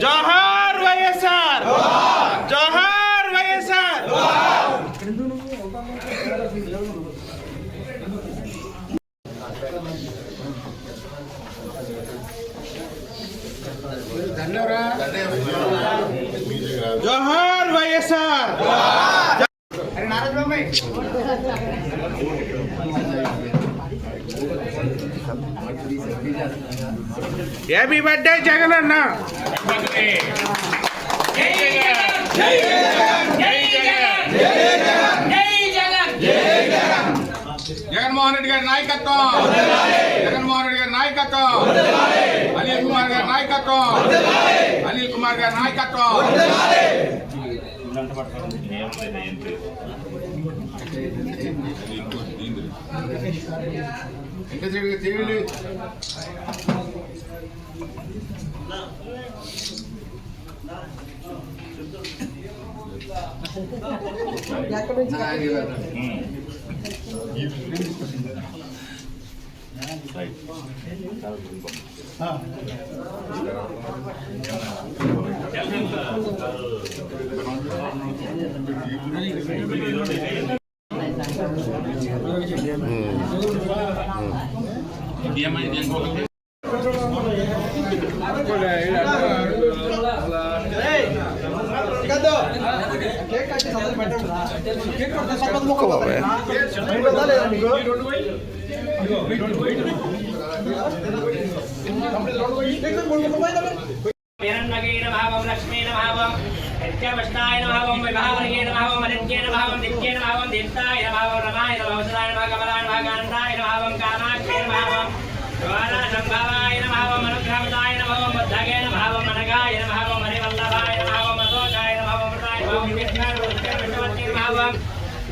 జోహార్ వైఎస్ఆర్, జోహార్ వైఎస్ఆర్. జోహార్ YSR. Happy birthday Jagan అన్న. జగన్మోహన్ రెడ్డి గారి నాయకత్వం, జగన్మోహన్ రెడ్డి గారి నాయకత్వం, అనిల్ కుమార్ గారి నాయకత్వం, అనిల్ కుమార్ గారి నాయకత్వం.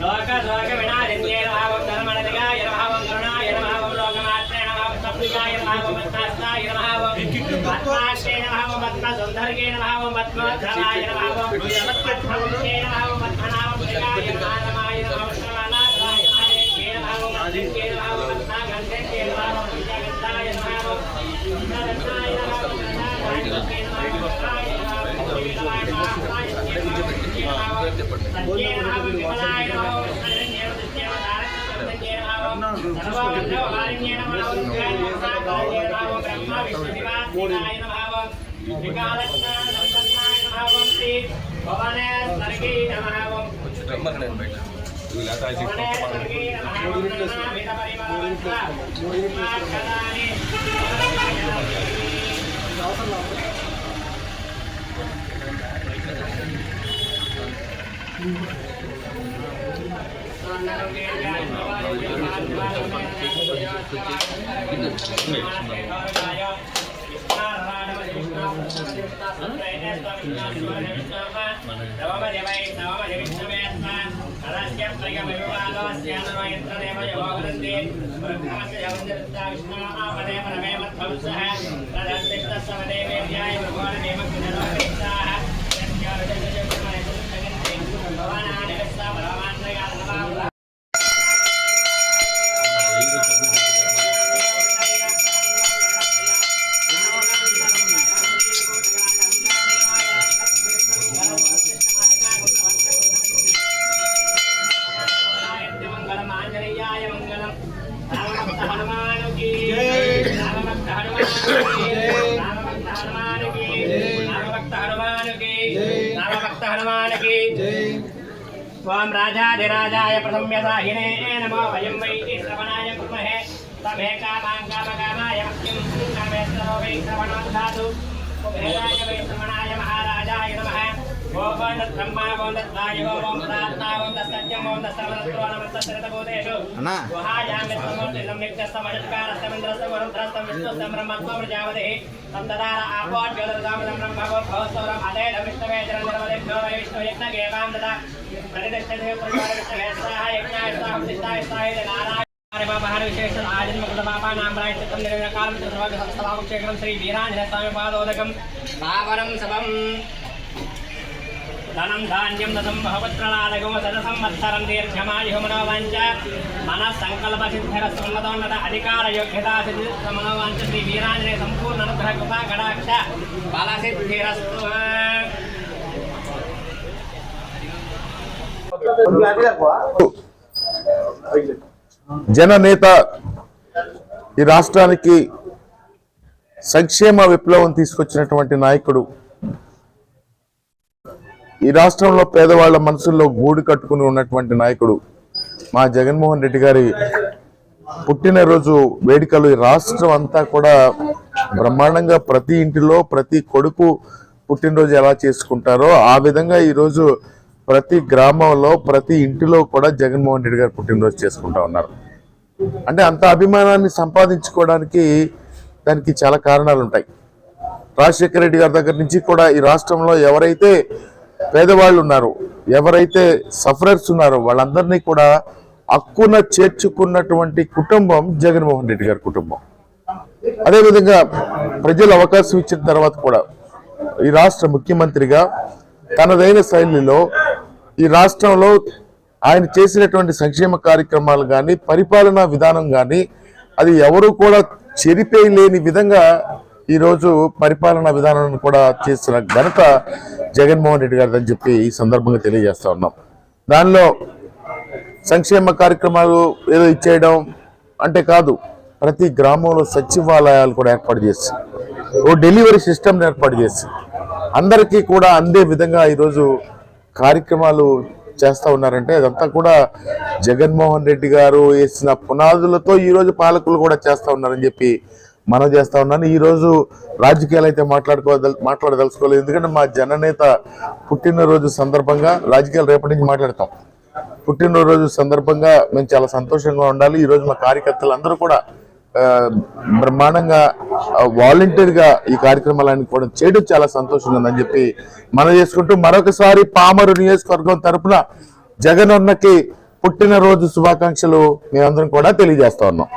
లోక లోక వినాశన్యే నమః ధర్మనదిగాయ నమః కరుణాయ నమః లోకమాత్రే నమః సప్తికాయ నమః పద్మాస్తాయ నమః పద్మాశ్రే నమః పద్మసుందర్గే నమః పద్మోద్ధరాయ నమః పద్మవృక్షే నమః పద్మనాభప్రియాయ నమః శ్రవణాయ నమః ఆదిత్యే నమః పద్మగంధే నమః విజయగంధాయ నమః సుందరనాయ నమః నారాయణే నమః स्वाम राजाधिराजाय प्रथम्यसाहिने नमो वयं वै श्रवणाय कुर्महे तमे कामाय मह्यं कामेश्वरो वै श्रवणं ददातु कुबेराय वै श्रवणाय महाराजाय नमः ओम ब्रह्मा ओम दत्ताय ओम प्रात्ता ओम दत्सत्यं ओम दत्सर्वतरो नमस्तस्रतभूतेषु गुहायां समर्थितं नित्यस्तमजत्कारस्तमिन्द्रस्य वरुणत्रस्तं विष्णुस्तं ब्रह्मत्वं प्रजापतिः तं ददार आपोज्योतिर्दामनं ब्रह्मवो भवस्तोरम् अदेन विष्णवे जरनिर्मलेभ्यो वै विष्णुयज्ञगेवां ददा प्रतिष्ठते परिवारविष्णवे स्वाहा यज्ञाय स्वाहा प्रतिष्ठाय स्वाहा नारायण बाबा विशेष आजन्म कृतपापा नाम प्रायश्चित्तं निर्विघ्नकालं सर्वसभावक्षेत्रं श्री वीराञ्जनेय स्वामी पादोदकं पावनं सबम् ధనం ధాన్యం దశం బహుపుత్రలాదగో శతసంవత్సరం దీర్ఘమాయుమనోవాంచ మనః సంకల్ప సిద్ధిరస్తోన్నత అధికార యోగ్యతా సిద్ధి మనోవాంచ శ్రీ వీరాంజనేయ సంపూర్ణ అనుగ్రహ కృపా కటాక్ష బల సిద్ధిరస్తు. జననేత ఈ రాష్ట్రానికి సంక్షేమ విప్లవం తీసుకొచ్చినటువంటి నాయకుడు, ఈ రాష్ట్రంలో పేదవాళ్ల మనసుల్లో గూడు కట్టుకుని ఉన్నటువంటి నాయకుడు మా జగన్మోహన్ రెడ్డి గారి పుట్టినరోజు వేడుకలు ఈ రాష్ట్రం అంతా కూడా బ్రహ్మాండంగా ప్రతి ఇంటిలో ప్రతి కొడుకు పుట్టినరోజు ఎలా చేసుకుంటారో ఆ విధంగా ఈరోజు ప్రతి గ్రామంలో ప్రతి ఇంటిలో కూడా జగన్మోహన్ రెడ్డి గారు పుట్టినరోజు చేసుకుంటా ఉన్నారు. అంటే అంత అభిమానాన్ని సంపాదించుకోవడానికి దానికి చాలా కారణాలు ఉంటాయి. రాజశేఖర రెడ్డి గారి దగ్గర నుంచి కూడా ఈ రాష్ట్రంలో ఎవరైతే పేదవాళ్ళు ఉన్నారో, ఎవరైతే సఫరర్స్ ఉన్నారో వాళ్ళందరినీ కూడా హక్కున చేర్చుకున్నటువంటి కుటుంబం జగన్మోహన్ రెడ్డి గారి కుటుంబం. అదేవిధంగా ప్రజలు అవకాశం ఇచ్చిన తర్వాత కూడా ఈ రాష్ట్ర ముఖ్యమంత్రిగా తనదైన శైలిలో ఈ రాష్ట్రంలో ఆయన చేసినటువంటి సంక్షేమ కార్యక్రమాలు కానీ పరిపాలనా విధానం కానీ అది ఎవరు కూడా చెరిపేయలేని విధంగా ఈరోజు పరిపాలనా విధానాన్ని కూడా చేసిన ఘనత జగన్మోహన్ రెడ్డి గారిని అని చెప్పి ఈ సందర్భంగా తెలియజేస్తా ఉన్నాం. దానిలో సంక్షేమ కార్యక్రమాలు ఏదో ఇచ్చేయడం అంటే కాదు, ప్రతి గ్రామంలో సచివాలయాలు కూడా ఏర్పాటు చేసి ఓ డెలివరీ సిస్టమ్ ఏర్పాటు చేసి అందరికీ కూడా అందే విధంగా ఈరోజు కార్యక్రమాలు చేస్తూ ఉన్నారంటే అదంతా కూడా జగన్మోహన్ రెడ్డి గారు వేసిన పునాదులతో ఈరోజు పాలకులు కూడా చేస్తూ ఉన్నారని చెప్పి మనం చేస్తా ఉన్నాను. ఈరోజు రాజకీయాలు అయితే మాట్లాడదలుచుకోలేదు, ఎందుకంటే మా జననేత పుట్టినరోజు సందర్భంగా రాజకీయాలు రేపటి నుంచి మాట్లాడతాం. పుట్టినరోజు సందర్భంగా మేము చాలా సంతోషంగా ఉండాలి. ఈరోజు మా కార్యకర్తలు అందరూ కూడా బ్రహ్మాండంగా వాలంటీర్గా ఈ కార్యక్రమాలన్నీ కూడా చేయడం చాలా సంతోషంగా ఉందని చెప్పి మనం చేసుకుంటూ మరొకసారి పామరు నియోజకవర్గం తరఫున జగనన్నకి పుట్టినరోజు శుభాకాంక్షలు మేమందరం కూడా తెలియజేస్తా ఉన్నాం.